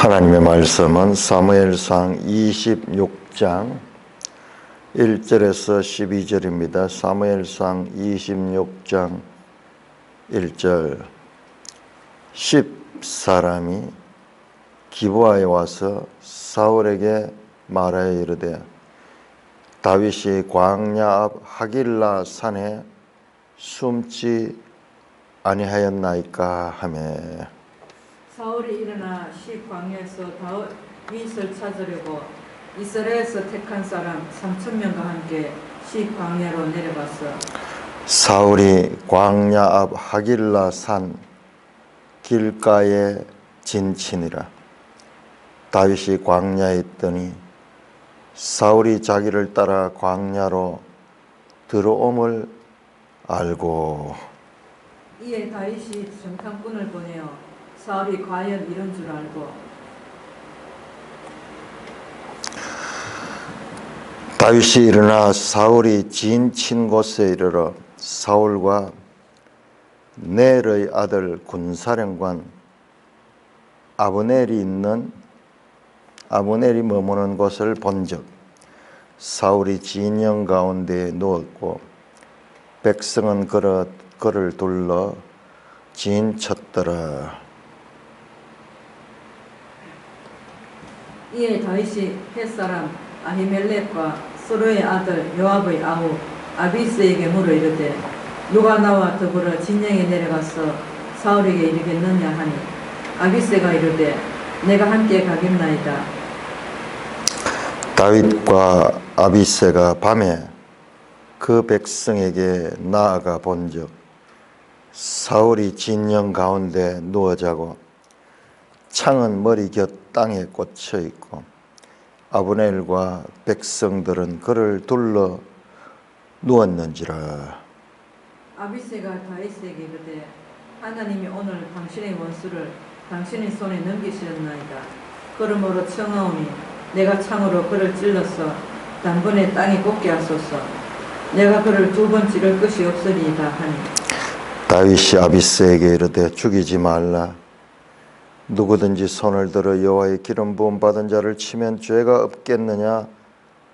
하나님의 말씀은 사무엘상 26장 1절에서 12절입니다. 사무엘상 26장 1절 10사람이 기브아에 와서 사울에게 말하여 이르되 다윗이 광야 앞 하길라 산에 숨지 아니하였나이까 하며 사울이 일어나 시 광야에서 다윗을 찾으려고 이스라엘에서 택한 사람 3,000명과 함께 시 광야로 내려갔어. 사울이 광야 앞 하길라 산 길가에 진치니라. 다윗이 광야에 있더니 사울이 자기를 따라 광야로 들어옴을 알고 이에 다윗이 정탐꾼을 보내어 사울이 과연 이런 줄 알고 다윗이 일어나 사울이 진친 곳에 이르러 사울과 넬의 아들 군사령관 아브넬이 머무는 곳을 본즉 사울이 진영 가운데에 누웠고 백성은 그를 둘러 진쳤더라. 이에 다윗이 햇사람 아히멜렉과 스루의 아들 요압의 아우 아비스에게 물어 이르되 누가 나와 더불어 진영에 내려가서 사울에게 이르겠느냐 하니 아비스가 이르되 내가 함께 가겠나이다. 다윗과 아비새가 밤에 그 백성에게 나아가 본즉 사울이 진영 가운데 누워 자고 창은 머리 곁 땅에 꽂혀 있고 아브넬과 백성들은 그를 둘러 누웠는지라. 아비새가 다윗에게 이르되 하나님이 오늘 당신의 원수를 당신의 손에 넘기시었나이다. 그러므로 청하오니 내가 창으로 그를 찔러서 단번에 땅에 꽂게 하소서. 내가 그를 2번 찌를 것이 없으리이다 하니 다윗이 아비새에게 이르되 죽이지 말라. 누구든지 손을 들어 여호와의 기름 부음 받은 자를 치면 죄가 없겠느냐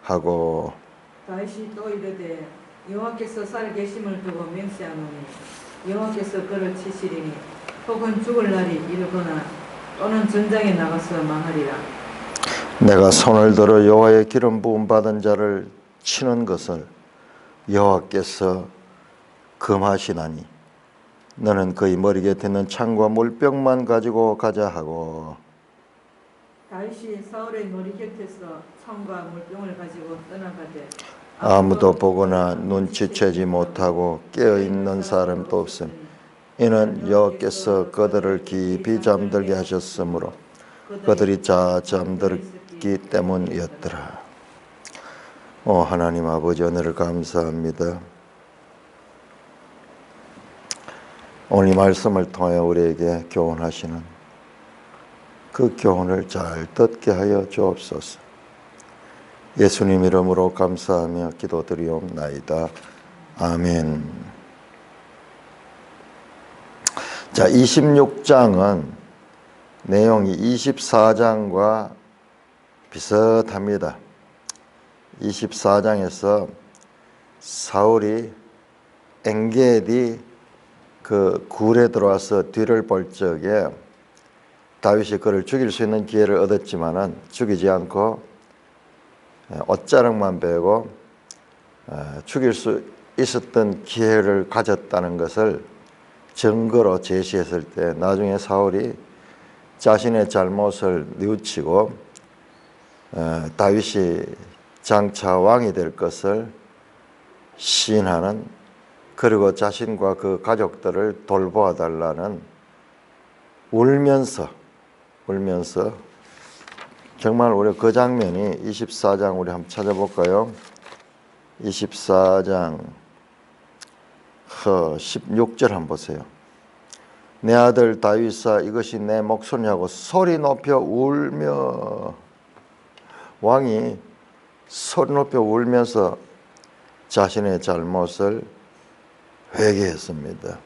하고 다윗이 또 이르되 여호와께서 살계심을 두고 맹세하노니 여호와께서 그를 치시리니 혹은 죽을 날이 이르거나 또는 전장에 나가서 망하리라. 내가 손을 들어 여호와의 기름 부음 받은 자를 치는 것을 여호와께서 금하시나니 너는 그의 머리 곁에 있는 창과 물병만 가지고 가자 하고 다윗이 사울의 머리 곁에서 창과 물병을 가지고 떠나가되 아무도 보거나 눈치채지 못하고 깨어있는 사람도 없음. 이는 여호와께서 그들을 깊이 잠들게 하셨으므로 그들이 잠들었기 때문이었더라. 하나님 아버지, 오늘을 감사합니다. 오늘 이 말씀을 통해 우리에게 교훈하시는 그 교훈을 잘 듣게 하여 주옵소서. 예수님 이름으로 감사하며 기도드리옵나이다. 아멘. 자, 26장은 내용이 24장과 비슷합니다. 24장에서 사울이 엔게디 그 굴에 들어와서 뒤를 볼 적에 다윗이 그를 죽일 수 있는 기회를 얻었지만은 죽이지 않고 옷자락만 베고 죽일 수 있었던 기회를 가졌다는 것을 증거로 제시했을 때 나중에 사울이 자신의 잘못을 뉘우치고 다윗이 장차 왕이 될 것을 시인하는, 그리고 자신과 그 가족들을 돌보아 달라는 울면서 정말 우리 그 장면이 24장 우리 한번 찾아볼까요? 24장 16절 한번 보세요. 내 아들 다윗아 이것이 내 목소리냐고 소리 높여 울며, 왕이 소리 높여 울면서 자신의 잘못을 회개했습니다.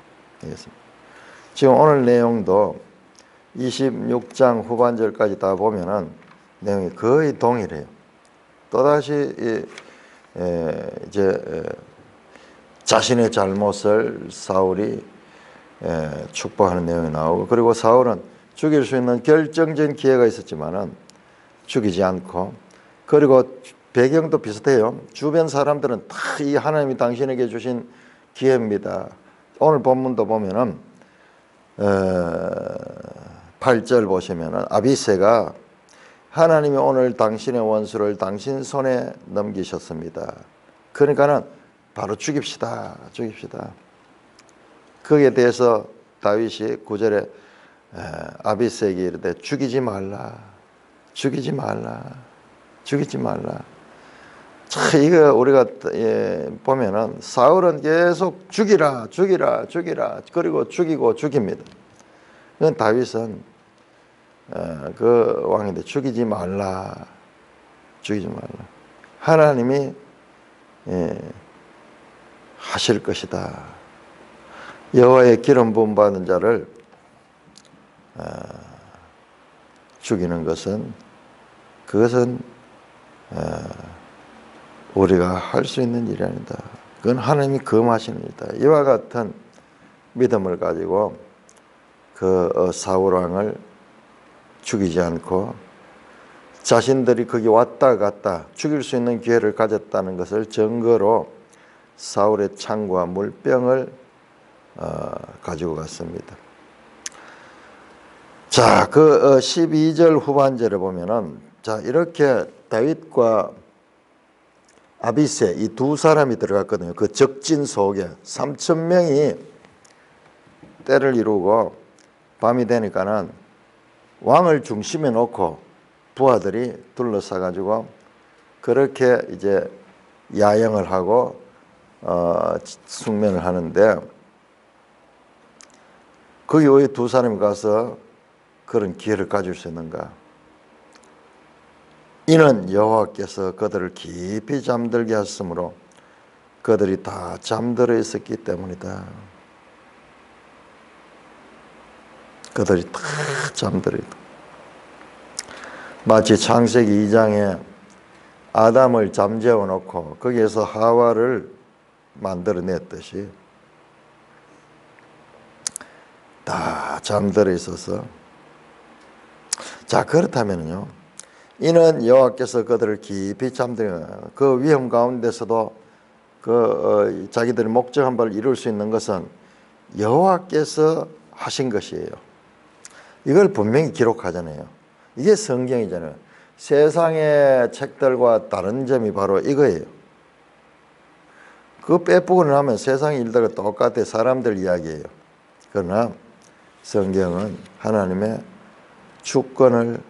지금 오늘 내용도 26장 후반절까지 다 보면은 내용이 거의 동일해요. 또다시 이제 자신의 잘못을 사울이 축복하는 내용이 나오고, 그리고 사울은 죽일 수 있는 결정적인 기회가 있었지만은 죽이지 않고, 그리고 배경도 비슷해요. 주변 사람들은 다 이 하나님이 당신에게 주신 기회입니다. 오늘 본문도 보면은 8절 보시면은 아비새가 하나님이 오늘 당신의 원수를 당신 손에 넘기셨습니다. 그러니까는 바로 죽입시다. 거기에 대해서 다윗이 9절에 아비새에게 이르되 죽이지 말라. 참 이거 우리가 보면은 사울은 계속 죽이라 그리고 죽이고 죽입니다. 그건 다윗은 그 왕인데 죽이지 말라. 하나님이 하실 것이다. 여호와의 기름 부음 받은 자를 죽이는 것은 그것은 우리가 할 수 있는 일이 아니다. 그건 하나님이 금하시는 일이다. 이와 같은 믿음을 가지고 그 사울 왕을 죽이지 않고 자신들이 거기 왔다 갔다 죽일 수 있는 기회를 가졌다는 것을 증거로 사울의 창과 물병을 가지고 갔습니다. 자, 그 12절 후반절에 보면은 자, 이렇게 다윗과 아비새 이 두 사람이 들어갔거든요. 그 적진 속에 3,000명이 때를 이루고 밤이 되니까는 왕을 중심에 놓고 부하들이 둘러싸 가지고 그렇게 이제 야영을 하고 숙면을 하는데, 거기 왜 두 사람이 가서 그런 기회를 가질 수 있는가? 이는 여호와께서 그들을 깊이 잠들게 하셨으므로 그들이 다 잠들어 있었기 때문이다. 그들이 다 잠들어 있다. 마치 창세기 2장에 아담을 잠재워 놓고 거기에서 하와를 만들어냈듯이 다 잠들어 있어서, 자, 그렇다면요, 이는 여호와께서 그들을 깊이 잠들어 그 위험 가운데서도 그 자기들의 목적한 바를 이룰 수 있는 것은 여호와께서 하신 것이에요. 이걸 분명히 기록하잖아요. 이게 성경이잖아요. 세상의 책들과 다른 점이 바로 이거예요. 그거 빼보고 나면 세상 일들과 똑같아. 사람들 이야기예요. 그러나 성경은 하나님의 주권을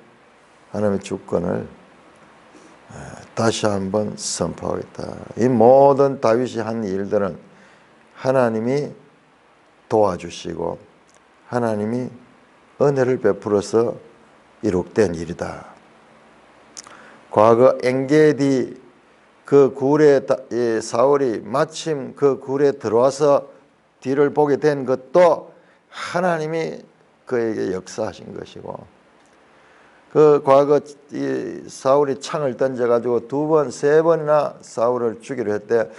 다시 한번 선포하겠다. 이 모든 다윗이 한 일들은 하나님이 도와주시고 하나님이 은혜를 베풀어서 이룩된 일이다. 과거 엔게디 그 굴에 사울이 마침 그 굴에 들어와서 뒤를 보게 된 것도 하나님이 그에게 역사하신 것이고, 그 과거 이 사울이 창을 던져가지고 2번, 3번이나 사울을 죽이려 했대,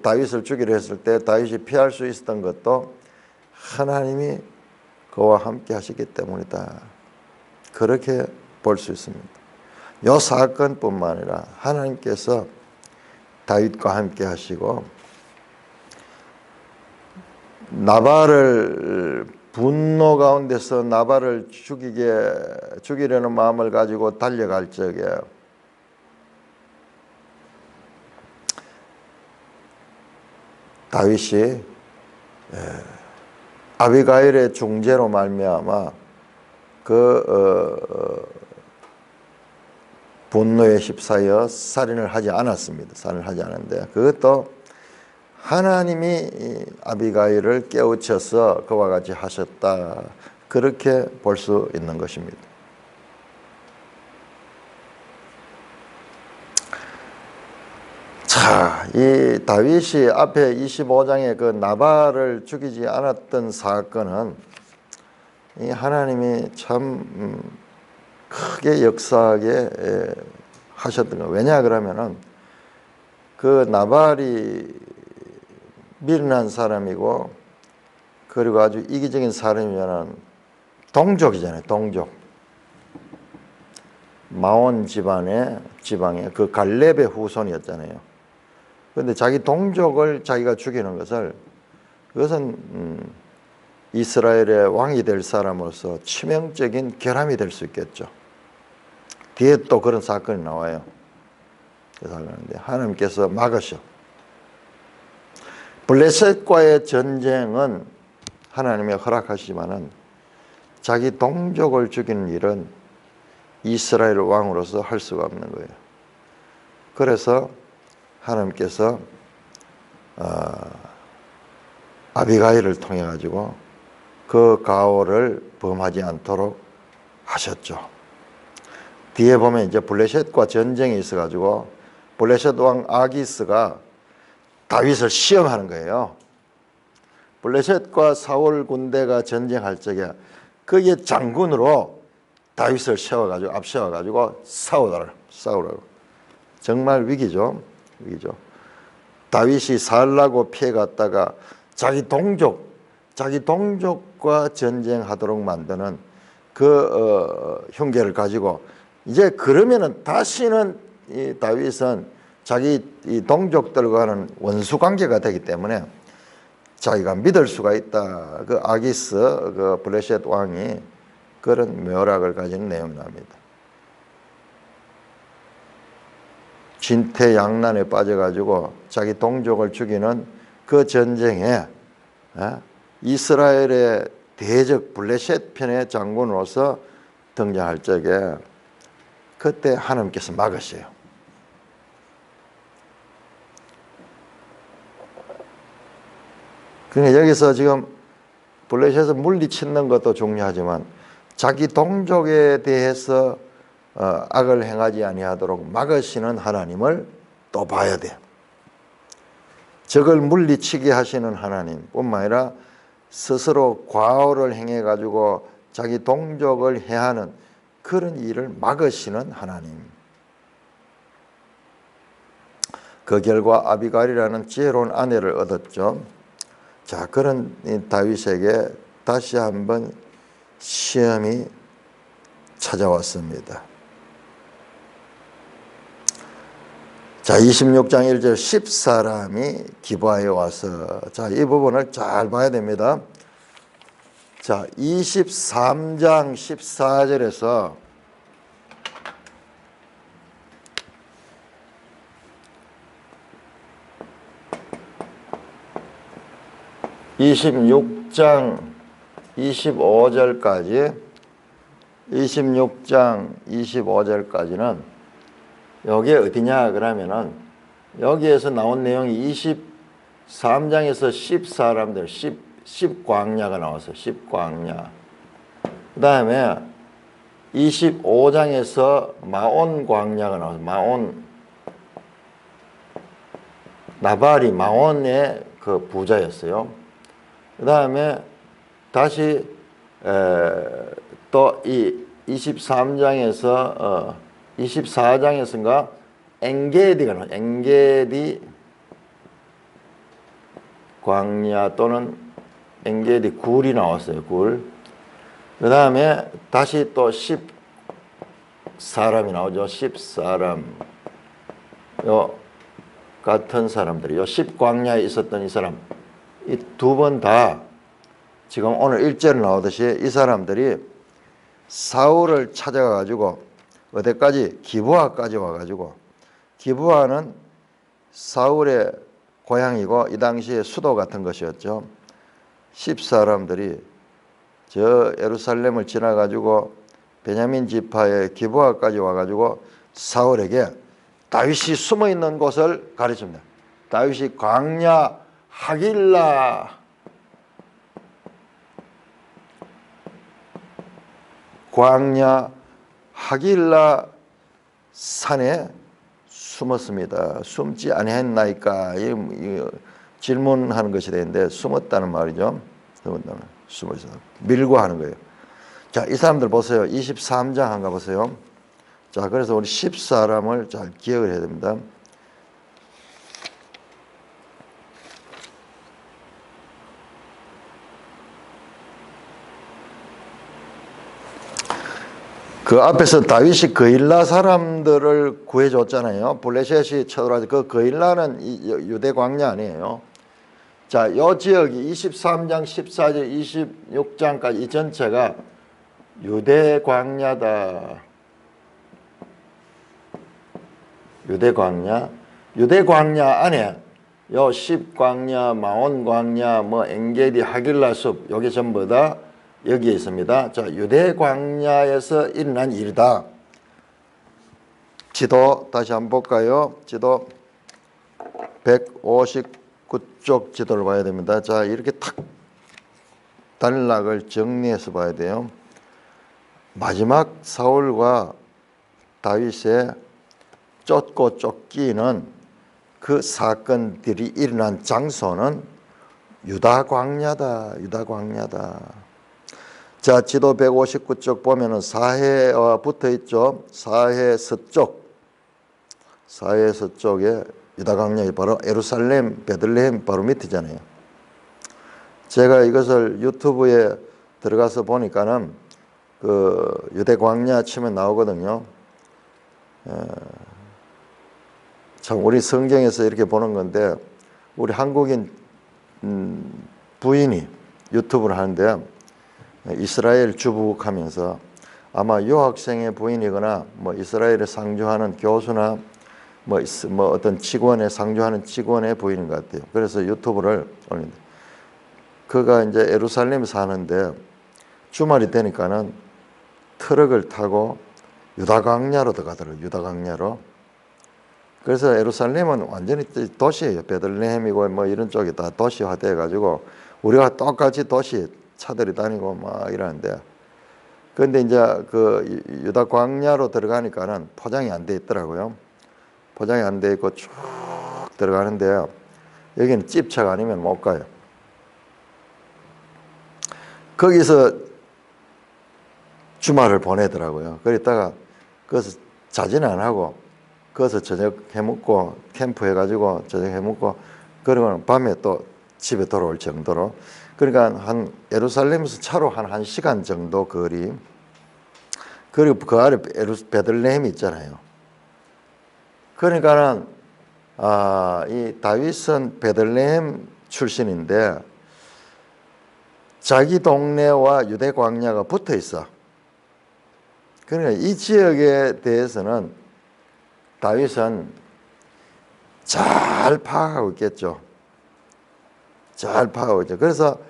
다윗을 죽이려 했을 때 다윗이 피할 수 있었던 것도 하나님이 그와 함께 하시기 때문이다. 그렇게 볼 수 있습니다. 이 사건뿐만 아니라 하나님께서 다윗과 함께 하시고 나발을 분노 가운데서 나발을 죽이려는 마음을 가지고 달려갈 적에 다윗이 아비가일의 중재로 말미암아 그 분노에 휩싸여 살인을 하지 않았습니다. 살인을 하지 않았는데 그것도 하나님이 아비가일을 깨우쳐서 그와 같이 하셨다. 그렇게 볼 수 있는 것입니다. 자, 이 다윗이 앞에 25장에 그 나발을 죽이지 않았던 사건은 이 하나님이 참 크게 역사하게 하셨던 거. 왜냐 그러면은 그 나발이 미련한 사람이고 그리고 아주 이기적인 사람이면은 동족이잖아요. 동족. 마온 지방의 그 갈렙의 후손이었잖아요. 그런데 자기 동족을 자기가 죽이는 것을 그것은 이스라엘의 왕이 될 사람으로서 치명적인 결함이 될 수 있겠죠. 뒤에 또 그런 사건이 나와요. 그런데 하나님께서 막으셔. 블레셋과의 전쟁은 하나님이 허락하시지만은 자기 동족을 죽이는 일은 이스라엘 왕으로서 할 수가 없는 거예요. 그래서 하나님께서 아비가일을 통해 가지고 그 가오를 범하지 않도록 하셨죠. 뒤에 보면 이제 블레셋과 전쟁이 있어 가지고 블레셋 왕 아기스가 다윗을 시험하는 거예요. 블레셋과 사울 군대가 전쟁할 적에 거기에 장군으로 다윗을 세워가지고 앞세워가지고 싸우라고. 정말 위기죠. 다윗이 살라고 피해갔다가 자기 동족과 전쟁하도록 만드는 그 흉계를 가지고 이제 그러면은 다시는 이 다윗은 자기 이 동족들과는 원수 관계가 되기 때문에 자기가 믿을 수가 있다. 그 아기스 그 블레셋 왕이 그런 묘락을 가진 내용이 납니다. 진퇴양난에 빠져가지고 자기 동족을 죽이는 그 전쟁에 이스라엘의 대적 블레셋 편의 장군으로서 등장할 적에 그때 하나님께서 막으셔요. 그러니까 여기서 지금 블레셋을 물리치는 것도 중요하지만 자기 동족에 대해서 악을 행하지 아니하도록 막으시는 하나님을 또 봐야 돼요. 적을 물리치게 하시는 하나님 뿐만 아니라 스스로 과오를 행해 가지고 자기 동족을 해하는 그런 일을 막으시는 하나님. 그 결과 아비가일이라는 지혜로운 아내를 얻었죠. 자, 그런 다윗에게 다시 한번 시험이 찾아왔습니다. 자, 26장 1절 10사람이 기브아에 와서, 자, 이 부분을 잘 봐야 됩니다. 자, 23장 14절에서 26장 25절까지는 여기 어디냐 그러면은 여기에서 나온 내용이 23장에서 10사람들 10광야가 나왔어요. 10광야. 그 다음에 25장에서 마온 광야가 나왔어요. 마온. 나발이 마온의 그 부자였어요. 그 다음에 다시 또 이 23장에서 24장에서인가 엔게디가 나와요. 엔게디 광야 또는 엔게디 굴이 나왔어요. 굴. 그 다음에 다시 또 10사람이 나오죠. 10사람. 요 같은 사람들이 요 10광야에 있었던 이 사람 이 두 번 다 지금 오늘 1절에 나오듯이 이 사람들이 사울을 찾아가 가지고 어디까지? 기브아까지 와가지고, 기브아는 사울의 고향이고 이 당시에 수도 같은 것이었죠. 10사람들이 저 예루살렘을 지나가지고 베냐민 지파의 기브아까지 와가지고 사울에게 다윗이 숨어있는 곳을 가르칩니다. 다윗이 광야 하길라 하길라 산에 숨었습니다. 숨지 아니했나이까? 질문하는 것이 되는데 숨었다는 말이죠. 숨었다는 숨어서 밀고 하는 거예요. 자, 이 사람들 보세요. 23장 한가 보세요. 자, 그래서 우리 14사람을 잘 기억을 해야 됩니다. 그 앞에서 다윗이 그일라 사람들을 구해줬잖아요. 블레셋이 쳐들어와서 그 그일라는 유대 광야 아니에요. 자, 이 지역이 23장, 14절, 26장까지 이 전체가 유대 광야다. 유대 광야. 유대 광야 안에 요 십광야, 마온 광야, 뭐 엔게디, 하길라 숲, 요게 전부 다 여기에 있습니다. 자, 유대 광야에서 일어난 일이다. 지도 다시 한번 볼까요? 지도 159쪽 지도를 봐야 됩니다. 자, 이렇게 탁 단락을 정리해서 봐야 돼요. 마지막 사울과 다윗의 쫓고 쫓기는 그 사건들이 일어난 장소는 유다 광야다. 유다 광야다. 자, 지도 159쪽 보면은 사해와 붙어 있죠. 사해 서쪽. 사해 서쪽에 유다 광야이 바로 예루살렘, 베들레헴 바로 밑이잖아요. 제가 이것을 유튜브에 들어가서 보니까는 그 유대 광야 치면 나오거든요. 참 우리 성경에서 이렇게 보는 건데 우리 한국인 부인이 유튜브를 하는데 이스라엘 주북하면서 아마 유학생의 부인이거나 뭐 이스라엘에 상주하는 교수나 뭐 어떤 직원에 상주하는 직원의 부인인 것 같아요. 그래서 유튜브를 올린다. 그가 이제 예루살렘에 사는데 주말이 되니까는 트럭을 타고 유다 광야로 들어가더라고요. 유다 광야로. 그래서 예루살렘은 완전히 도시예요. 베들레헴이고 뭐 이런 쪽이 다 도시화돼 가지고 우리가 똑같이 도시 차들이 다니고 막 이러는데, 그런데 이제 그 유다 광야로 들어가니까는 포장이 안 돼 있더라고요. 포장이 안 돼 있고 쭉 들어가는데 여기는 집차가 아니면 못 가요. 거기서 주말을 보내더라고요. 그랬다가 거기서 자진 안 하고 거기서 저녁 해먹고 캠프 해가지고 저녁 해먹고 그러고 밤에 또 집에 돌아올 정도로, 그러니까 한 예루살렘에서 차로 한 1시간 정도 거리. 그리고 그 아래 베들레헴이 있잖아요. 그러니까는 이 다윗은 베들레헴 출신인데 자기 동네와 유대 광야가 붙어 있어. 그러니까 이 지역에 대해서는 다윗은 잘 파악하고 있겠죠. 잘 파악하고 있죠. 그래서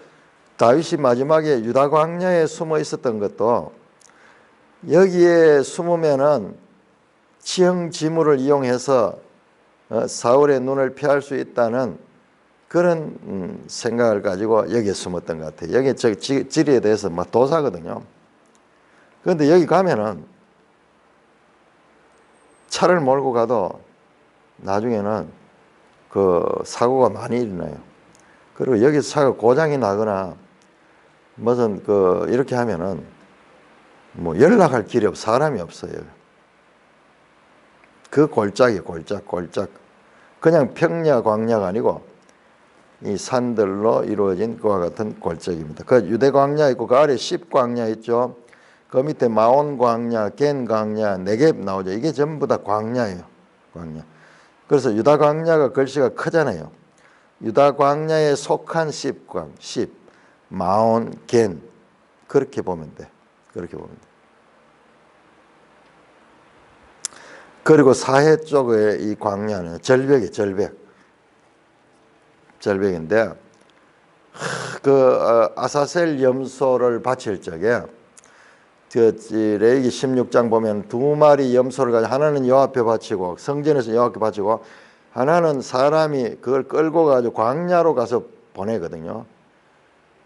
다윗이 마지막에 유다 광야에 숨어 있었던 것도 여기에 숨으면은 지형지물을 이용해서 사울의 눈을 피할 수 있다는 그런 생각을 가지고 여기에 숨었던 것 같아요. 여기 지리에 대해서 막 도사거든요. 그런데 여기 가면은 차를 몰고 가도 나중에는 그 사고가 많이 일어나요. 그리고 여기서 차가 고장이 나거나 무슨 그 이렇게 하면은 뭐 연락할 길이 없어. 사람이 없어요. 그 골짜기 골짝. 그냥 평야 광야가 아니고 이 산들로 이루어진 그와 같은 골짜기입니다. 그 유대 광야 있고 그 아래 십 광야 있죠. 그 밑에 마온 광야, 겐 광야, 네겝 나오죠. 이게 전부 다 광야예요. 광야. 그래서 유다 광야가 글씨가 크잖아요. 유다 광야에 속한 십, 마온, 겐, 그렇게 보면 돼. 그렇게 보면 돼. 그리고 사해 쪽의 이 광야는 절벽이 절벽인데 그 아사셀 염소를 바칠 적에 레위기 16장 보면 두 마리 염소를 가지고 하나는 여호와 앞에 바치고 성전에서 여호와 앞에 바치고 하나는 사람이 그걸 끌고 가지고 광야로 가서 보내거든요.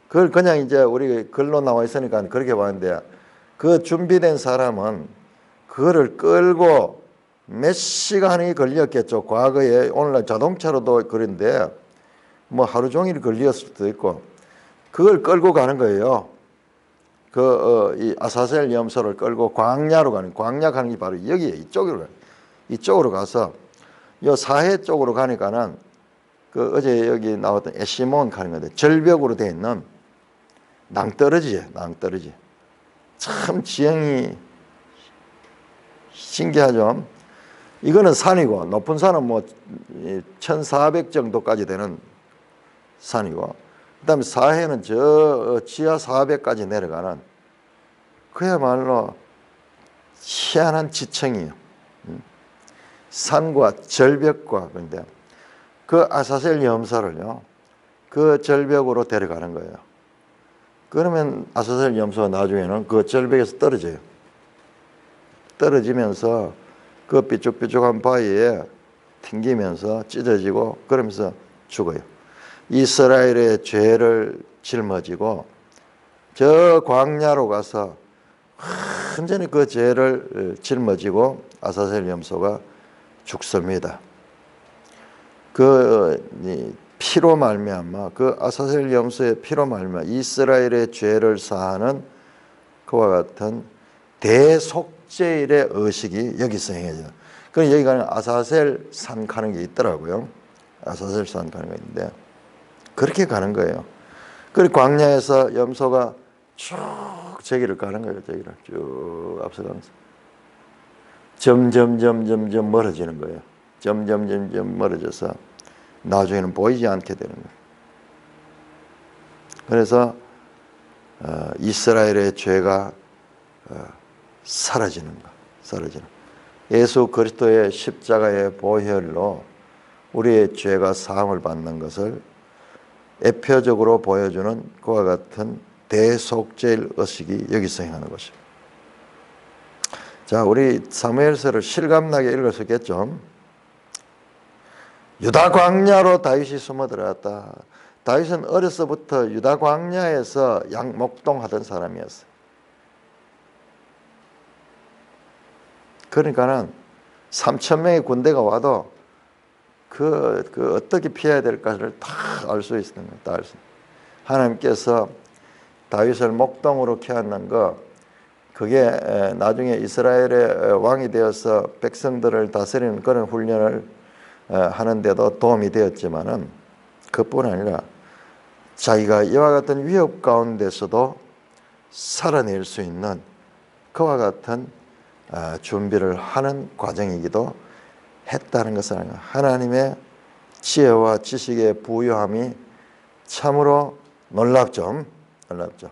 그걸 그냥 이제 우리 글로 나와 있으니까 그렇게 봤는데 그 준비된 사람은 그거를 끌고 몇 시간이 걸렸겠죠. 과거에 오늘날 자동차로도 그런데 뭐 하루 종일 걸렸을 수도 있고 그걸 끌고 가는 거예요. 이 아사셀 염소를 끌고 광야로 가는, 광야 가는 게 바로 여기에 이쪽으로 가요. 이쪽으로 가서 요 사해 쪽으로 가니까는 어제 여기 나왔던 에시몬 가는 건데 절벽으로 되어 있는 낭떠러지예요. 낭떠러지. 참 지형이 신기하죠. 이거는 산이고 높은 산은 뭐 1400 정도까지 되는 산이고, 그 다음에 사해는 저 지하 400까지 내려가는 그야말로 희한한 지층이에요. 산과 절벽과. 그런데 그 아사셀 염소를요, 그 절벽으로 데려가는 거예요. 그러면 아사셀 염소가 나중에는 그 절벽에서 떨어져요. 떨어지면서 그 삐쭉삐쭉한 바위에 튕기면서 찢어지고 그러면서 죽어요. 이스라엘의 죄를 짊어지고 저 광야로 가서 완전히 그 죄를 짊어지고 아사셀 염소가 죽습니다. 그 피로 말미암아, 그 아사셀 염소의 피로 말미암아 이스라엘의 죄를 사하는 그와 같은 대속죄일의 의식이 여기서 행해져요. 그럼 여기가 아사셀 산 가는 게 있더라고요. 아사셀 산 가는 게 있는데 그렇게 가는 거예요. 그리고 광야에서 염소가 쭉 저기를 가는 거예요. 저기를 쭉 앞서가면서 점점 멀어지는 거예요. 점점 멀어져서 나중에는 보이지 않게 되는 거예요. 그래서 이스라엘의 죄가 사라지는 거, 사라지는. 예수 그리스도의 십자가의 보혈로 우리의 죄가 사함을 받는 것을 대표적으로 보여주는 그와 같은 대속죄일 의식이 여기서 행하는 것입니다. 자, 우리 사무엘서를 실감나게 읽을 수 있겠죠? 유다 광야로 다윗이 숨어 들어갔다. 다윗은 어려서부터 유다 광야에서 목동하던 사람이었어요. 그러니까는 3,000명의 군대가 와도 어떻게 피해야 될까를 다 알 수 있는 거예요. 다 알 수. 하나님께서 다윗을 목동으로 키웠는 거, 그게 나중에 이스라엘의 왕이 되어서 백성들을 다스리는 그런 훈련을 하는데도 도움이 되었지만은 그뿐 아니라 자기가 이와 같은 위협 가운데서도 살아낼 수 있는 그와 같은 준비를 하는 과정이기도 했다는 것을 하나님의 지혜와 지식의 부유함이 참으로 놀랍죠. 놀랍죠.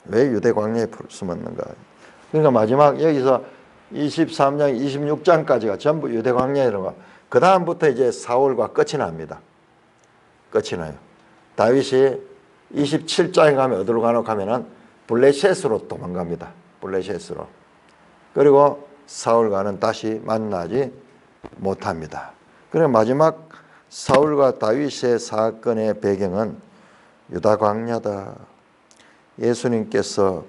왜 유대 광야에 숨었는가? 그러니까 마지막 여기서 23장, 26장까지가 전부 유대 광야라고. 그 다음부터 이제 사울과 끝이 납니다. 끝이 나요. 다윗이 27장에 가면 어디로 가노 하면은 블레셋으로 도망갑니다. 블레셋으로. 그리고 사울과는 다시 만나지 못합니다. 그리고 마지막 사울과 다윗의 사건의 배경은 유다 광야다. 예수님께서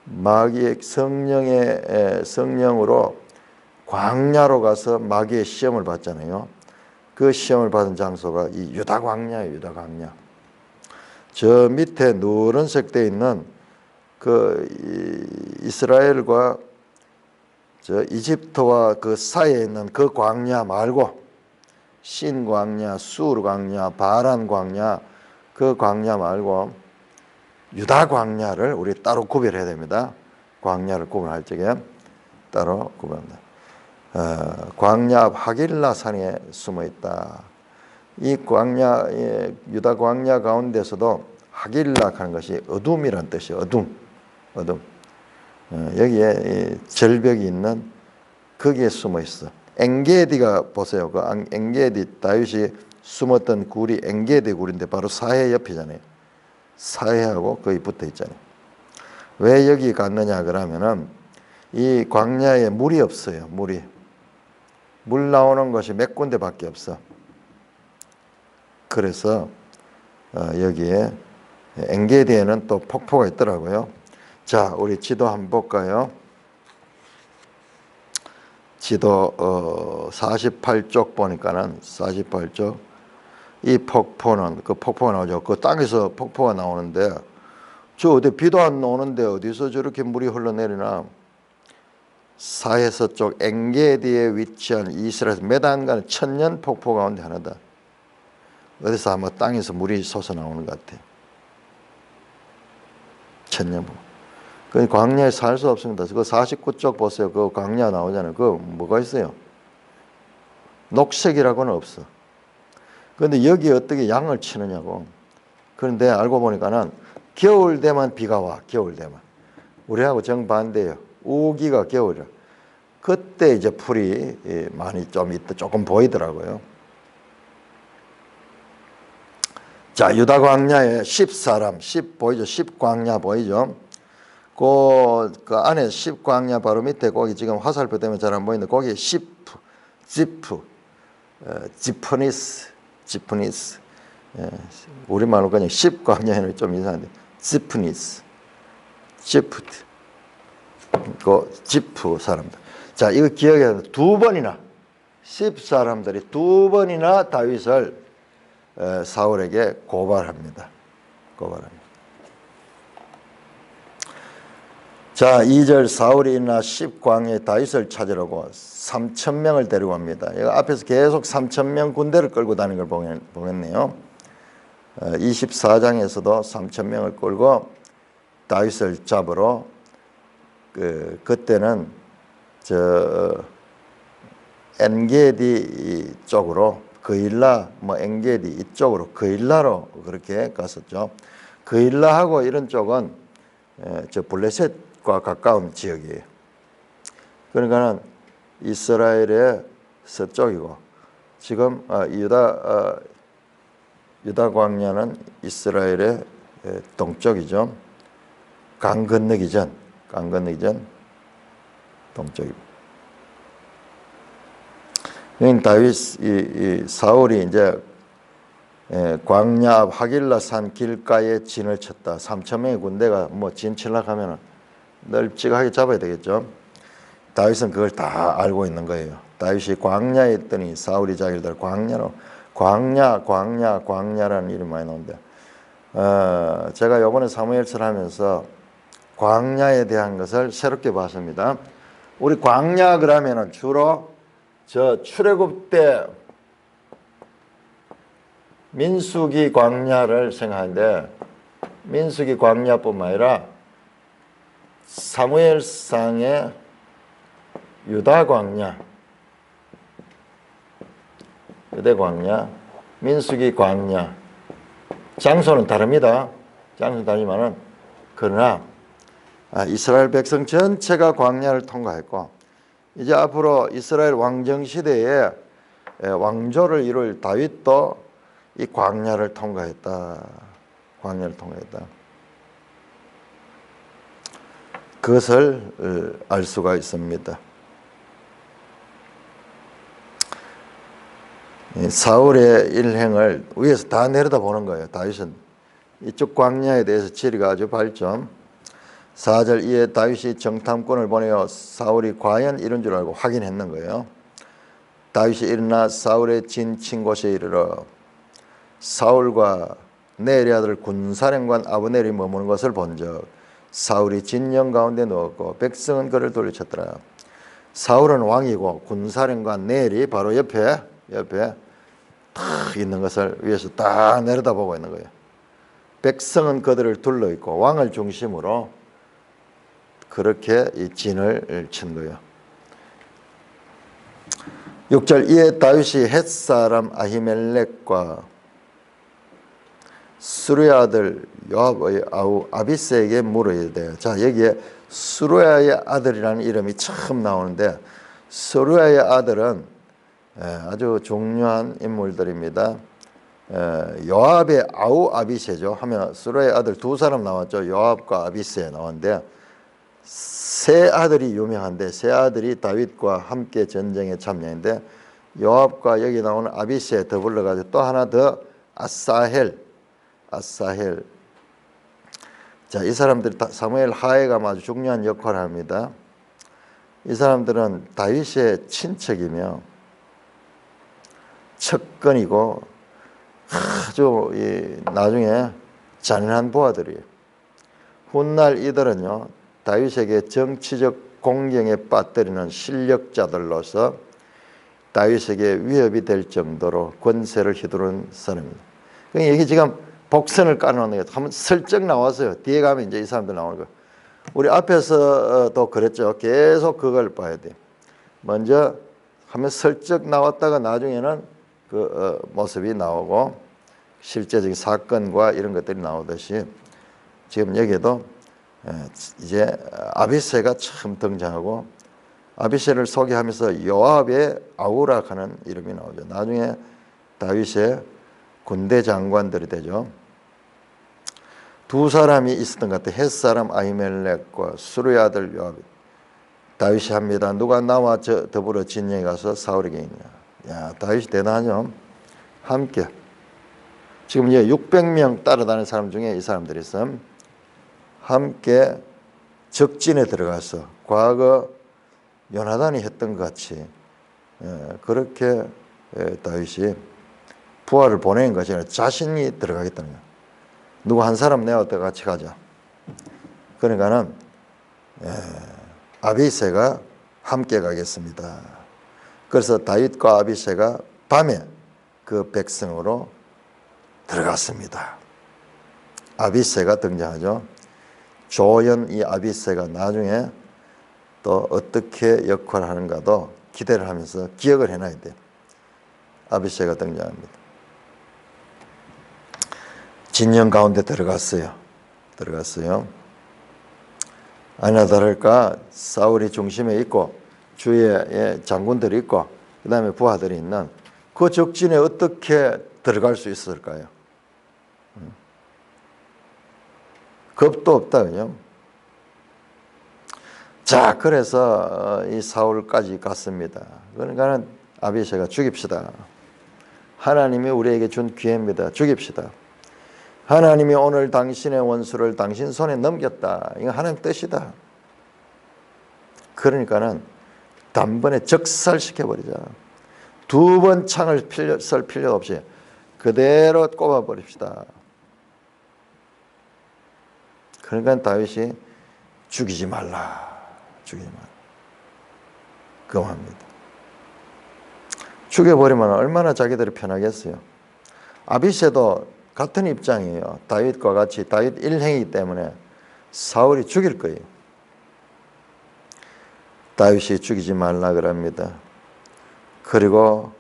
마귀의 성령으로 광야로 가서 마귀의 시험을 받잖아요. 그 시험을 받은 장소가 이 유다 광야예요. 유다 광야. 저 밑에 노란색 되어 있는 이스라엘과 저 이집트와 그 사이에 있는 그 광야 말고 신 광야, 수르 광야, 바란 광야, 그 광야 말고 유다 광야를 우리 따로 구별해야 됩니다. 광야를 구분할 적에 따로 구분합니다. 광야 하길라 산에 숨어 있다. 이 광야, 유다 광야 가운데서도 하길라 하는 것이 어둠이란 뜻이에요. 어둠. 여기에 절벽이 있는 거기에 숨어 있어. 엔게디가 보세요. 그 엔게디, 다윗이 숨었던 굴이 엔게디 굴인데 바로 사해 옆이잖아요. 사해하고 거의 붙어 있잖아요. 왜 여기 갔느냐 그러면은 이 광야에 물이 없어요. 물 나오는 것이 몇 군데밖에 없어. 그래서 여기에 엔게디에는 또 폭포가 있더라고요. 자, 우리 지도 한번 볼까요? 지도 48쪽 보니까는 48쪽 이 폭포는 그 폭포가 나오죠. 그 땅에서 폭포가 나오는데 저 어디 비도 안 오는데 어디서 저렇게 물이 흘러내리나. 사해서 쪽 엔게디에 위치한 이스라엘 몇 안가는 천년 폭포 가운데 하나다. 어디서 아마 땅에서 물이 솟아나오는 것 같아. 천년 폭포. 그 광야에 살 수 없습니다. 그 49쪽 보세요. 그 광야 나오잖아요. 그 뭐가 있어요? 녹색이라고는 없어. 그런데 여기 어떻게 양을 치느냐고. 그런데 알고 보니까는 겨울 되면 비가 와. 겨울 되면. 우리하고 정반대예요. 우기가 겨울이라. 그때 이제 풀이 많이 좀 있다 조금 보이더라고요. 자, 유다 광야에 10사람, 10 보이죠? 10광야 보이죠? 그 안에 10광야 바로 밑에 거기 지금 화살표 때문에 잘 안 보이는데 거기 지프, 지프니스. 우리말로 그냥 10광야는 좀 이상한데 지프니스, 그 지프 사람들. 자, 이거 기억해야 돼. 2번이나 10사람들이 2번이나 다윗을 사울에게 고발합니다. 자, 2절 사울이 일어나 10광야에 다윗을 찾으려고 3,000명을 데리고 옵니다. 이거 앞에서 계속 3,000명 군대를 끌고 다니는 걸 보겠네요. 24장에서도 3,000명을 끌고 다윗을 잡으러 그때는 엔게디 쪽으로 그일라 엔게디 이쪽으로 그일라로 그렇게 갔었죠. 그일라하고 이런 쪽은 블레셋과 가까운 지역이에요. 그러니까는 이스라엘의 서쪽이고 지금 유다 광야는 이스라엘의 동쪽이죠. 강 건너기 전 동쪽입니다. 다윗 사울이 이제 광야 앞 하길라산 길가에 진을 쳤다. 3,000명의 군대가 진 치려고 하면 널찍하게 잡아야 되겠죠. 다윗은 그걸 다 알고 있는 거예요. 다윗이 광야에 있더니 사울이 자기들 광야라는 이름이 많이 나오는데 제가 이번에 사무엘서를 하면서 광야에 대한 것을 새롭게 봤습니다. 우리 광야 그러면은 주로 저 출애굽 때 민수기 광야를 생각하는데 민수기 광야뿐만 아니라 사무엘상의 유다 광야, 민수기 광야 장소는 다릅니다. 장소는 다르지만은 그러나 이스라엘 백성 전체가 광야를 통과했고 이제 앞으로 이스라엘 왕정 시대에 왕조를 이룰 다윗도 이 광야를 통과했다. 그것을 알 수가 있습니다. 사울의 일행을 위에서 다 내려다보는 거예요. 다윗은 이쪽 광야에 대해서 지리가 아주 밝죠. 4절 이에 다윗이 정탐꾼을 보내어 사울이 과연 이런 줄 알고 확인했는 거예요. 다윗이 일어나 사울의 진 친 곳에 이르러 사울과 네리 아들 군사령관 아브넬이 머무는 것을 본즉 사울이 진영 가운데 누웠고 백성은 그를 돌려쳤더라. 사울은 왕이고 군사령관 넬이 바로 옆에 탁 있는 것을 위에서 딱 내려다보고 있는 거예요. 백성은 그들을 둘러있고 왕을 중심으로 그렇게 이 진을 친 거예요. 6절 이에 다윗이 헷사람 아히멜렉과 수루의 아들 요압의 아우 아비새에게 물으되 자 여기에 수루야의 아들이라는 이름이 처음 나오는데 수루야의 아들은 아주 중요한 인물들입니다. 요압의 아우 아비새죠. 하면 수루야의 아들 두 사람 나왔죠. 요압과 아비새 나왔는데 세 아들이 유명한데 세 아들이 다윗과 함께 전쟁에 참여했는데 요압과 여기 나오는 아비새 더불러 가지고 또 하나 더 아사헬. 자, 이 사람들이 사무엘 하에가 아주 중요한 역할을 합니다. 이 사람들은 다윗의 친척이며 척근이고 아주 나중에 잔인한 부하들이에요. 훗날 이들은요 다윗에게 정치적 공경에 빠뜨리는 실력자들로서 다윗에게 위협이 될 정도로 권세를 휘두른 사람입니다. 그러니까 이게 지금 복선을 깔아놓는 게 한번 슬쩍 나왔어요. 뒤에 가면 이제 이 사람들 나오는 거. 우리 앞에서도 그랬죠. 계속 그걸 봐야 돼. 먼저 하면 슬쩍 나왔다가 나중에는 그 모습이 나오고 실제적인 사건과 이런 것들이 나오듯이 지금 여기에도 이제 아비새가 처음 등장하고 아비새를 소개하면서 요압의 아우락하는 이름이 나오죠. 나중에 다윗의 군대 장관들이 되죠. 두 사람이 있었던 것 같아요. 햇사람 아히멜렉과 수르의 아들 요압. 다윗이 합니다. 누가 나와 더불어 진영에 가서 사울에게 있냐. 야, 다윗이 대단하죠. 함께. 지금 이제 600명 따라다니는 사람 중에 이 사람들이 있음. 함께 적진에 들어가서 과거 요나단이 했던 것 같이 그렇게 다윗이 부하를 보내는 것이 아니라 자신이 들어가겠다는 거예요. 누구 한 사람 내와 같이 가자. 그러니까는 아비새가 함께 가겠습니다. 그래서 다윗과 아비새가 밤에 그 백성으로 들어갔습니다. 아비새가 등장하죠. 조연 이 아비새가 나중에 또 어떻게 역할을 하는가도 기대를 하면서 기억을 해놔야 돼요. 아비새가 등장합니다. 진영 가운데 들어갔어요. 아니나 다를까 사울이 중심에 있고 주위에 장군들이 있고 그 다음에 부하들이 있는 그 적진에 어떻게 들어갈 수 있을까요? 겁도 없다, 그죠? 자, 그래서 이 사울까지 갔습니다. 그러니까는 아비새가 죽입시다. 하나님이 우리에게 준 기회입니다. 죽입시다. 하나님이 오늘 당신의 원수를 당신 손에 넘겼다. 이거 하나님 뜻이다. 그러니까는 단번에 적살시켜버리자. 두 번 창을 쓸 필요 없이 그대로 꼽아버립시다. 그러니까 다윗이 죽이지 말라. 금합니다. 죽여버리면 얼마나 자기들이 편하겠어요. 아비새도 같은 입장이에요. 다윗과 같이 다윗 일행이기 때문에 사울이 죽일 거예요. 다윗이 죽이지 말라 그럽니다. 그리고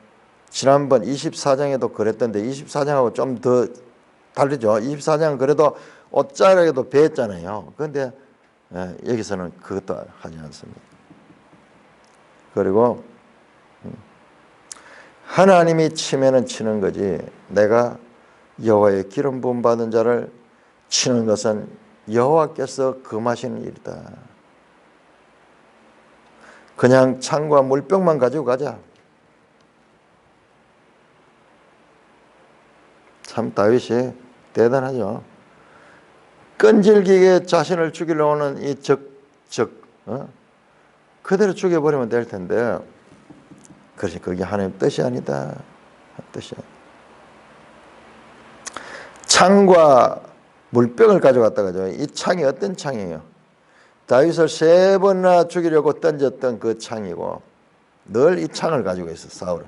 지난번 24장에도 그랬던데 24장하고 좀 더 다르죠. 24장은 그래도 옷자락에도 배했잖아요. 그런데 여기서는 그것도 하지 않습니다. 그리고 하나님이 치면은 치는 거지 내가 여호와의 기름 부음 받은 자를 치는 것은 여호와께서 금하시는 일이다. 그냥 창과 물병만 가지고 가자. 참 다윗이 대단하죠. 끈질기게 자신을 죽이려 오는 이 그대로 죽여버리면 될 텐데 그것이 그게 하나님 뜻이 아니다. 뜻이 아니다. 창과 물병을 가져갔다가죠. 이 창이 어떤 창이에요? 다윗을 3번이나 죽이려고 던졌던 그 창이고 늘 이 창을 가지고 있어 사울은.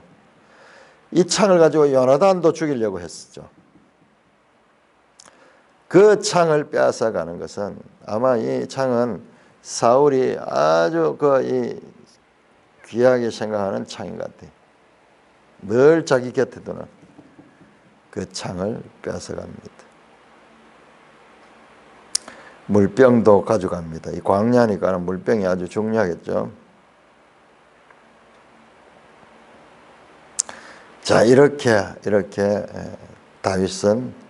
이 창을 가지고 요나단도 죽이려고 했었죠. 그 창을 빼앗아가는 것은 아마 이 창은 사울이 아주 이 귀하게 생각하는 창인 것 같아요. 늘 자기 곁에 두는 그 창을 빼앗아갑니다. 물병도 가져갑니다. 이 광야니까 물병이 아주 중요하겠죠. 자, 이렇게 다윗은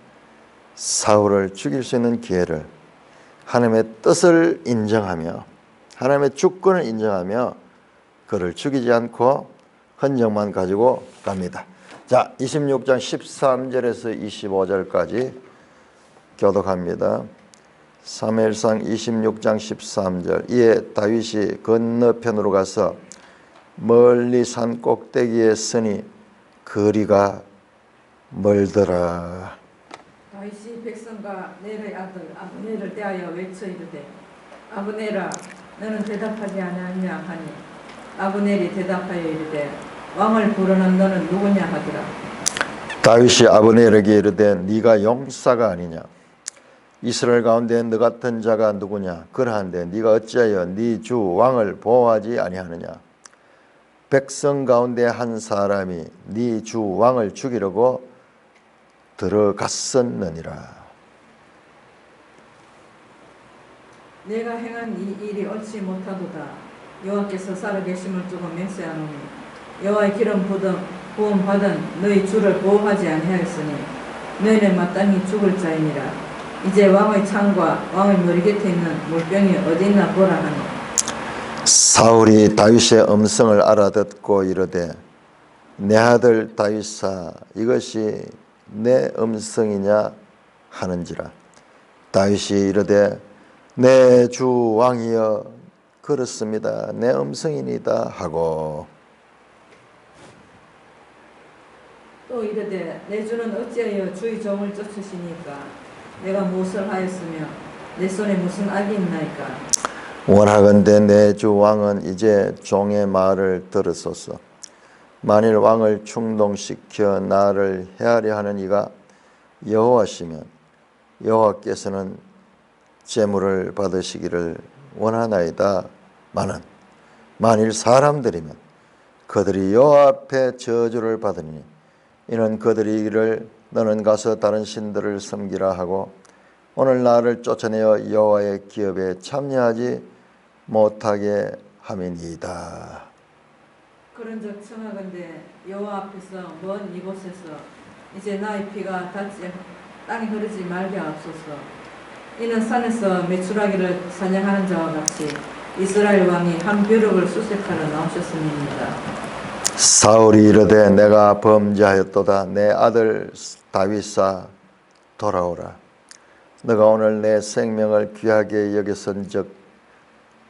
사울을 죽일 수 있는 기회를 하나님의 뜻을 인정하며 하나님의 주권을 인정하며 그를 죽이지 않고 흔적만 가지고 갑니다. 자, 26장 13절에서 25절까지 교독합니다. 사무엘상 26장 13절. 이에 다윗이 건너편으로 가서 멀리 산 꼭대기에 서니 거리가 멀더라. 다윗이 백성과 넬의 아들 아브넬을 대하여 외쳐 이르되 아브넬아 너는 대답하지 아니하냐 하니 아브넬이 대답하여 이르되 왕을 부르는 너는 누구냐 하더라. 다윗이 아브넬에게 이르되 네가 용사가 아니냐 이스라엘 가운데 너 같은 자가 누구냐 그러한데 네가 어찌하여 네 주 왕을 보호하지 아니하느냐 백성 가운데 한 사람이 네 주 왕을 죽이려고 들어갔었느니라. 내가 행한 이 일이 옳지 못하도다. 여호와께서 살아계심을 두고 맹세하노니 여호와의 기름 부음 받은 너희 주를 보호하지 아니하였으니 너희는 마땅히 죽을 자이니라. 이제 왕의 창과 왕의 머리 곁에 있는 물병이 어디 있나 보라 하니 사울이 다윗의 음성을 알아듣고 이르되 내 아들 다윗아 이것이 내 음성이냐 하는지라. 다윗이 이르되 내 주 왕이여 그렇습니다 내 음성이니다 하고 또 이르되 내 주는 어찌하여 주의 종을 쫓으시니까 내가 무엇을 하였으며 내 손에 무슨 악이 있나이까. 원하건대 내 주 왕은 이제 종의 말을 들으소서. 만일 왕을 충동시켜 나를 해하려 하는 이가 여호와시면 여호와께서는 제물을 받으시기를 원하나이다 마는 만일 사람들이면 그들이 여호와 앞에 저주를 받으니 이는 그들이 이르기를 너는 가서 다른 신들을 섬기라 하고 오늘 나를 쫓아내어 여호와의 기업에 참여하지 못하게 함이니이다. 그런즉 청하건대 여호와 앞에서 먼 이곳에서 이제 나의 피가 닿지 땅에 흐르지 말게 하옵소서. 이는 산에서 메추라기를 사냥하는 자와 같이 이스라엘 왕이 한 벼룩을 수색하러 나오셨음입니다. 사울이 이르되 내가 범죄하였도다. 내 아들 다윗아 돌아오라. 너가 오늘 내 생명을 귀하게 여겼은즉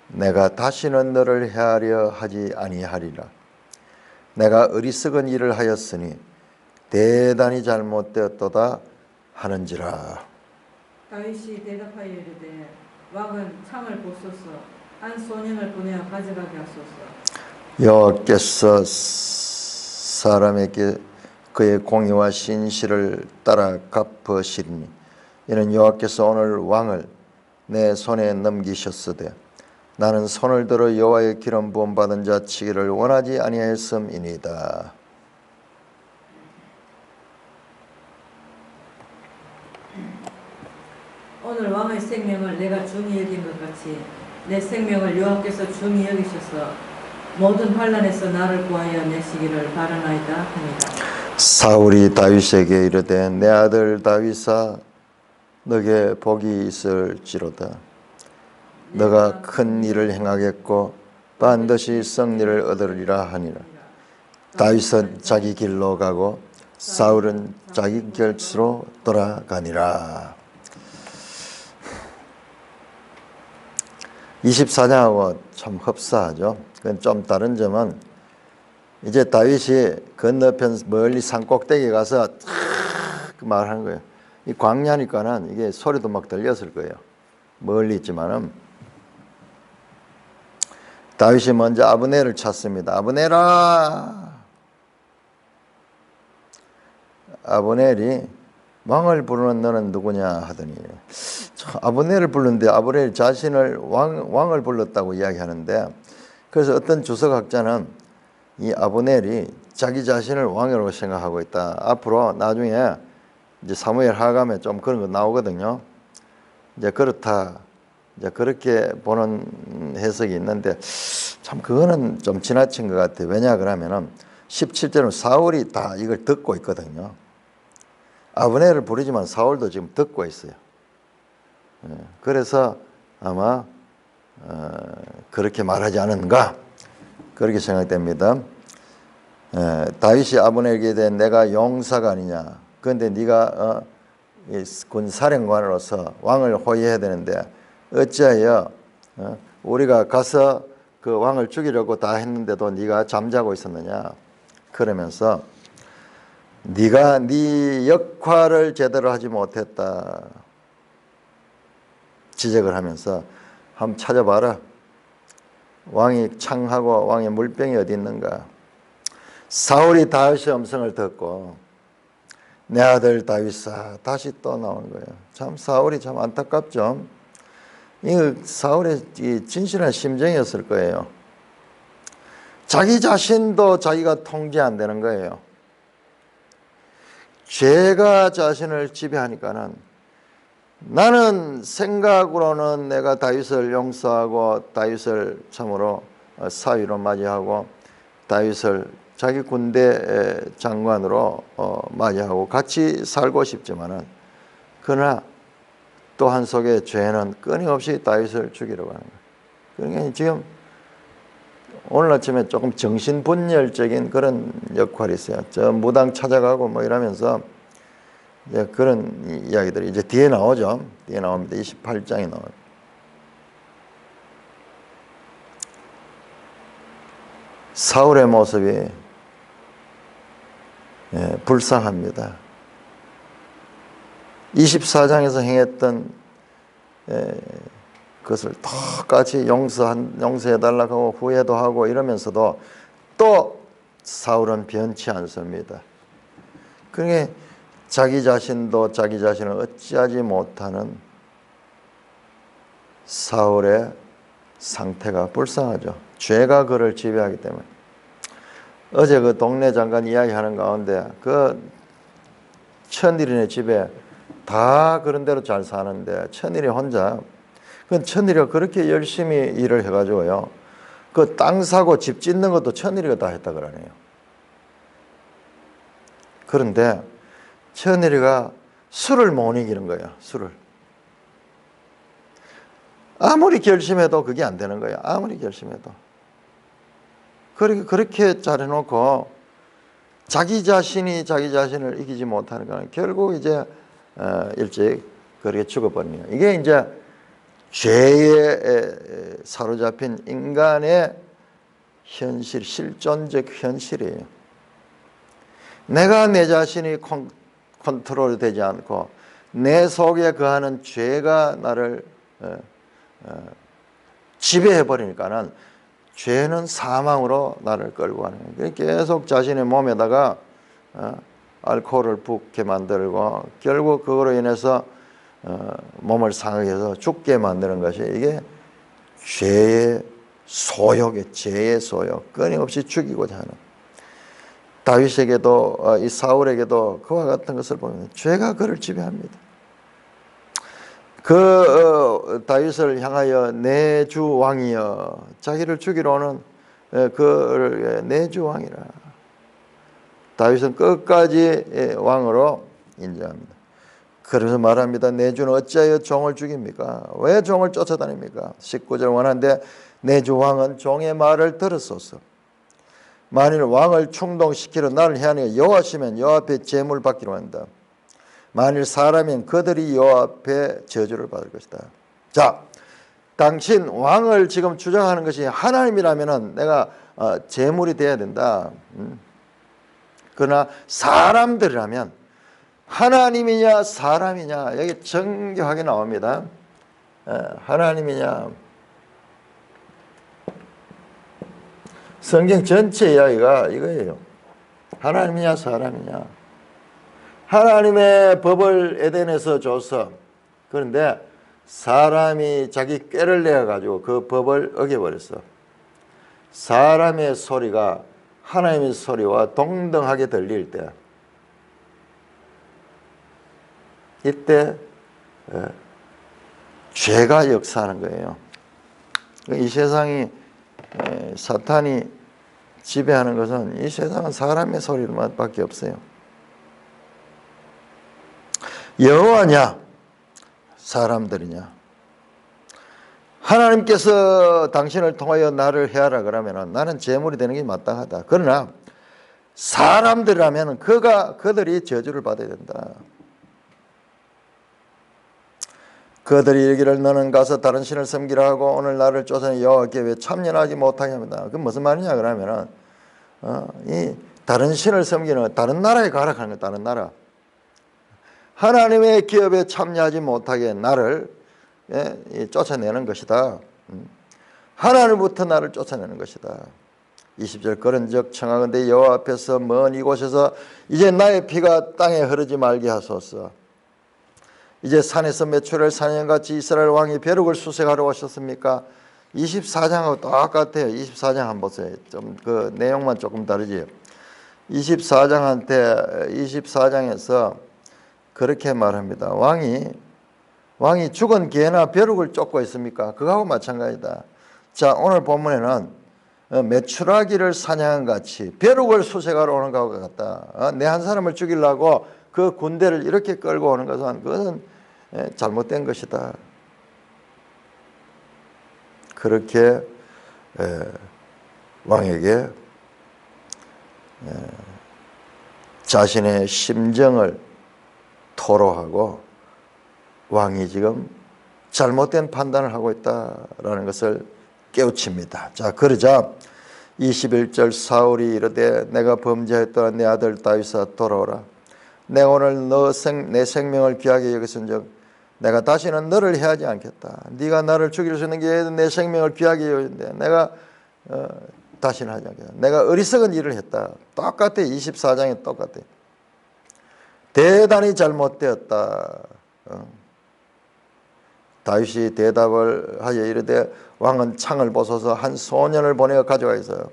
내가 다시는 너를 해하려 하지 아니하리라. 내가 어리석은 일을 하였으니 대단히 잘못되었도다 하는지라. 다윗이 대답하여 이르되 왕은 창을 보소서. 한 소년을 보내어 가져가게 하소서. 여호와께서 사람에게 그의 공의와 신실을 따라 갚으시리니 이는 여호와께서 오늘 왕을 내 손에 넘기셨으되 나는 손을 들어 여호와의 기름 부음 받은 자 치기를 원하지 아니하였음이니이다. 오늘 왕의 생명을 내가 중히 여긴 것 같이 내 생명을 여호와께서 중히 여기셔서 모든 환난에서 나를 구하여 내시기를 바라나이다 합니다. 사울이 다윗에게 이르되 내 아들 다윗아 너게 복이 있을지로다. 너가 큰 일을 행하겠고 반드시 승리를 얻으리라 하니라. 다윗은 자기 길로 가고 사울은 자기 곁으로 돌아가니라. 24장하고 참 흡사하죠. 그건 좀 다른 점은 이제 다윗이 건너편 멀리 산 꼭대기에 가서 말하는 거예요. 이 광야니까는 이게 소리도 막 들렸을 거예요. 멀리 있지만은 다윗이 먼저 아브넬을 찾습니다. 아브넬아! 아브넬이 왕을 부르는 너는 누구냐 하더니 아브넬을 부르는데 아브넬 자신을 왕을 불렀다고 이야기하는데 그래서 어떤 주석학자는 이 아브넬이 자기 자신을 왕이라고 생각하고 있다. 앞으로 나중에 이제 사무엘 하감에 좀 그런 거 나오거든요. 이제 그렇다. 이제 그렇게 보는 해석이 있는데 참 그거는 좀 지나친 것 같아요. 왜냐 그러면은 17절은 사울이 다 이걸 듣고 있거든요. 아브넬을 부르지만 사울도 지금 듣고 있어요. 그래서 아마 그렇게 말하지 않은가 그렇게 생각됩니다. 다윗이 아브넬에게 대해 내가 용사가 아니냐. 그런데 네가 군 사령관으로서 왕을 호위해야 되는데 어찌하여 우리가 가서 그 왕을 죽이려고 다 했는데도 네가 잠자고 있었느냐. 그러면서 네가 네 역할을 제대로 하지 못했다 지적을 하면서 한번 찾아봐라. 왕이 창하고 왕의 물병이 어디 있는가. 사울이 다윗의 음성을 듣고 내 아들 다윗아, 다시 또 나오는 거예요. 참 사울이 참 안타깝죠. 이 사울의 이 진실한 심정이었을 거예요. 자기 자신도 자기가 통제 안 되는 거예요. 죄가 자신을 지배하니까는 나는 생각으로는 내가 다윗을 용서하고 다윗을 참으로 사위로 맞이하고 다윗을 자기 군대 장관으로 맞이하고 같이 살고 싶지만은 그러나 또 한 속에 죄는 끊임없이 다윗을 죽이려고 하는 거예요. 그러니까 지금 오늘 아침에 조금 정신분열적인 그런 역할이 있어요. 저 무당 찾아가고 뭐 이러면서 이제 그런 이야기들이 이제 뒤에 나오죠. 뒤에 나옵니다. 28장에 나와요. 사울의 모습이 불쌍합니다. 24장에서 행했던 그것을 똑같이 용서해달라고 하고 후회도 하고 이러면서도 또 사울은 변치 않습니다. 그러니까 자기 자신도 자기 자신을 어찌하지 못하는 사울의 상태가 불쌍하죠. 죄가 그를 지배하기 때문에. 어제 그 동네 장관 이야기하는 가운데 그 천일이네 집에 다 그런 대로 잘 사는데 천일이 혼자, 그 천일이가 그렇게 열심히 일을 해가지고요, 그 땅 사고 집 짓는 것도 천일이가 다 했다 그러네요. 그런데 천일이가 술을 못 이기는 거예요. 술을 아무리 결심해도 그게 안 되는 거예요. 아무리 결심해도. 그렇게 잘해놓고 자기 자신이 자기 자신을 이기지 못하는 거는 결국 이제 일찍 그렇게 죽어버리네요. 이게 이제 죄에 사로잡힌 인간의 현실, 실존적 현실이에요. 내가 내 자신이 컨트롤이 되지 않고 내 속에 거하는 죄가 나를 지배해버리니까는 죄는 사망으로 나를 끌고 가는 거예요. 계속 자신의 몸에다가 알코올을 붓게 만들고 결국 그거로 인해서 몸을 상하게 해서 죽게 만드는 것이 이게 죄의 소욕의 죄의 소욕, 끊임없이 죽이고자 하는. 다윗에게도 이 사울에게도 그와 같은 것을 보면 죄가 그를 지배합니다. 그 다윗을 향하여 내 주 왕이여, 자기를 죽이러 오는 그 내 주 왕이라. 다윗은 끝까지 왕으로 인정합니다. 그래서 말합니다. 내 주는 어찌하여 종을 죽입니까? 왜 종을 쫓아다닙니까? 19절 원하는데 내 주 왕은 종의 말을 들었소서. 만일 왕을 충동시키려 나를 해하니 여호와시면 여호와 앞에 제물 받기로 한다. 만일 사람이면 그들이 여호와 앞에 저주를 받을 것이다. 자, 당신 왕을 지금 주장하는 것이 하나님이라면 내가 제물이 돼야 된다. 그러나 사람들이라면 하나님이냐 사람이냐, 여기 정교하게 나옵니다. 하나님이냐. 성경 전체 이야기가 이거예요. 하나님이냐 사람이냐. 하나님의 법을 에덴에서 줬어. 그런데 사람이 자기 꾀를 내가지고 그 법을 어겨버렸어. 사람의 소리가 하나님의 소리와 동등하게 들릴 때, 이때 죄가 역사하는 거예요. 이 세상이 사탄이 지배하는 것은 이 세상은 사람의 소리만밖에 없어요. 여호와냐 사람들이냐. 하나님께서 당신을 통하여 나를 해하라 그러면 나는 제물이 되는 게 마땅하다. 그러나 사람들이라면 그들이 저주를 받아야 된다. 그들이 이르기를 너는 가서 다른 신을 섬기라 하고 오늘 나를 쫓아내 여호와께 왜 참여하지 못하게 합니다. 그건 무슨 말이냐 그러면은 이 다른 신을 섬기는 다른 나라에 가라 하는 거야. 다른 나라. 하나님의 기업에 참여하지 못하게 나를 쫓아내는 것이다. 하나님부터 나를 쫓아내는 것이다. 20절 그런즉 청하건대 여호와 앞에서 먼 이곳에서 이제 나의 피가 땅에 흐르지 말게 하소서. 이제 산에서 메추라엘 사냥같이 이스라엘 왕이 벼룩을 수색하러 오셨습니까? 24장하고 똑같아요. 24장 한번 보세요. 좀 그 내용만 조금 다르지. 24장에서 그렇게 말합니다. 왕이 죽은 개나 벼룩을 쫓고 있습니까? 그거하고 마찬가지다. 자, 오늘 본문에는 메추라기를 사냥한 같이 벼룩을 수색하러 오는 것과 같다. 내 한 사람을 죽이려고 그 군대를 이렇게 끌고 오는 것은 그것은 잘못된 것이다. 그렇게 왕에게 자신의 심정을 토로하고 왕이 지금 잘못된 판단을 하고 있다라는 것을 깨우칩니다. 자, 그러자 21절 사울이 이르되 내가 범죄했더라 내 아들 다윗아 돌아오라. 내가 오늘 내 생명을 귀하게 여겼은즉 내가 다시는 너를 해하지 않겠다. 네가 나를 죽일 수 있는 게 내 생명을 귀하게 여겼는데 내가 다시는 하지 않겠다. 내가 어리석은 일을 했다. 똑같아. 24장에 똑같아. 대단히 잘못되었다. 다윗이 대답을 하여 이르되 왕은 창을 벗어서 한 소년을 보내어 가져가 있어요.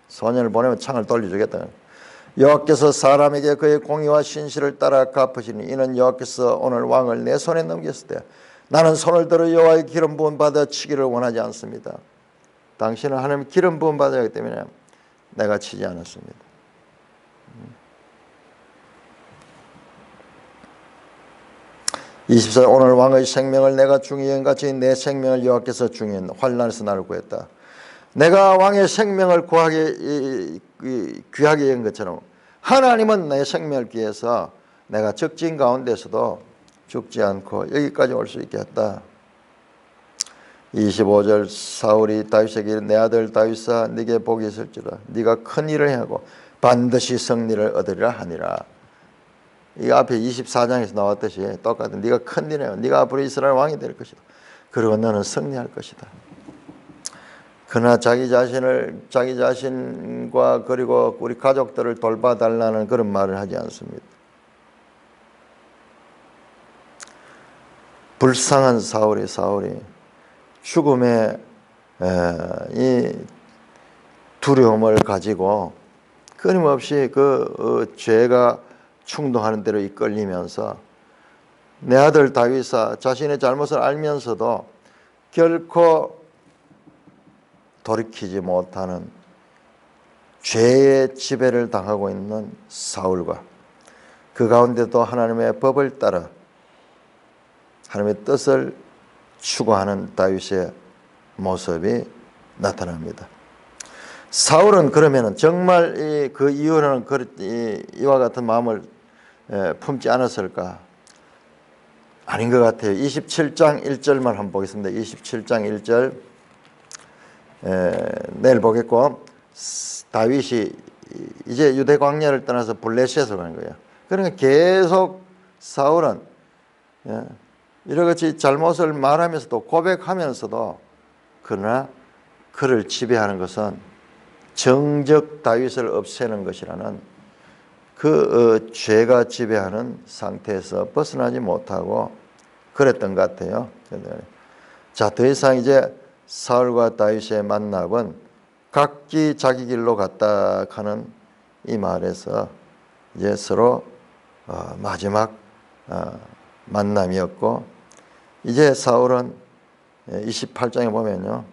소년을 보내면 창을 돌려주겠다. 여호와께서 사람에게 그의 공의와 신실을 따라 갚으시니 이는 여호와께서 오늘 왕을 내 손에 넘겼을 때 나는 손을 들어 여호와의 기름 부음 받아 치기를 원하지 않습니다. 당신은 하나님 기름 부음 받아야 하기 때문에 내가 치지 않았습니다. 24절 오늘 왕의 생명을 내가 중히 여긴같이 내 생명을 여호와께서 중히 환난에서 나를 구했다. 내가 왕의 생명을 귀하게 여긴 것처럼 하나님은 내 생명을 귀해서 내가 적진 가운데서도 죽지 않고 여기까지 올 수 있게 했다. 25절 사울이 다윗에게 내 아들 다윗아 네게 복이 있을지라 네가 큰 일을 행하고 반드시 승리를 얻으리라 하니라. 이 앞에 24장에서 나왔듯이 똑같은 네가 큰 일을 행하고 네가 앞으로 이스라엘 왕이 될 것이다. 그리고 너는 승리할 것이다. 그러나 자기 자신과 그리고 우리 가족들을 돌봐달라는 그런 말을 하지 않습니다. 불쌍한 사울이 죽음의 이 두려움을 가지고 끊임없이 그 죄가 충동하는 대로 이끌리면서 내 아들 다윗아 자신의 잘못을 알면서도 결코 돌이키지 못하는 죄의 지배를 당하고 있는 사울과 그 가운데도 하나님의 법을 따라 하나님의 뜻을 추구하는 다윗의 모습이 나타납니다. 사울은 그러면은 정말 그 이후로는 이와 같은 마음을 품지 않았을까? 아닌 것 같아요. 27장 1절만 한번 보겠습니다. 27장 1절 내일 보겠고 다윗이 이제 유대 광야를 떠나서 블레셋으로 가는 거예요. 그러니까 계속 사울은 이렇게 잘못을 말하면서도 고백하면서도 그러나 그를 지배하는 것은 정적 다윗을 없애는 것이라는 그 죄가 지배하는 상태에서 벗어나지 못하고 그랬던 것 같아요. 자, 더 이상 이제 사울과 다윗의 만남은 각기 자기 길로 갔다 하는 이 말에서 이제 서로 마지막 만남이었고 이제 사울은 28장에 보면요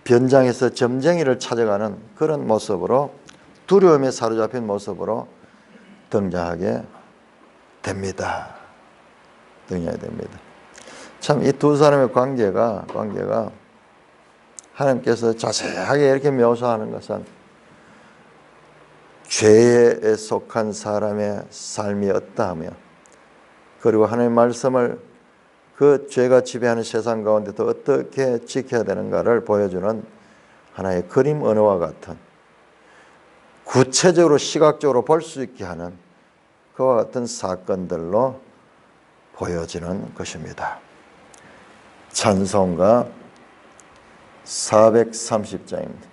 변장에서 점쟁이를 찾아가는 그런 모습으로 두려움에 사로잡힌 모습으로 등장하게 됩니다. 참 이 두 사람의 관계가 하나님께서 자세하게 이렇게 묘사하는 것은 죄에 속한 사람의 삶이 어떠하며 그리고 하나님의 말씀을 그 죄가 지배하는 세상 가운데도 어떻게 지켜야 되는가를 보여주는 하나의 그림 언어와 같은 구체적으로 시각적으로 볼 수 있게 하는 그와 같은 사건들로 보여지는 것입니다. 찬송가 430장입니다.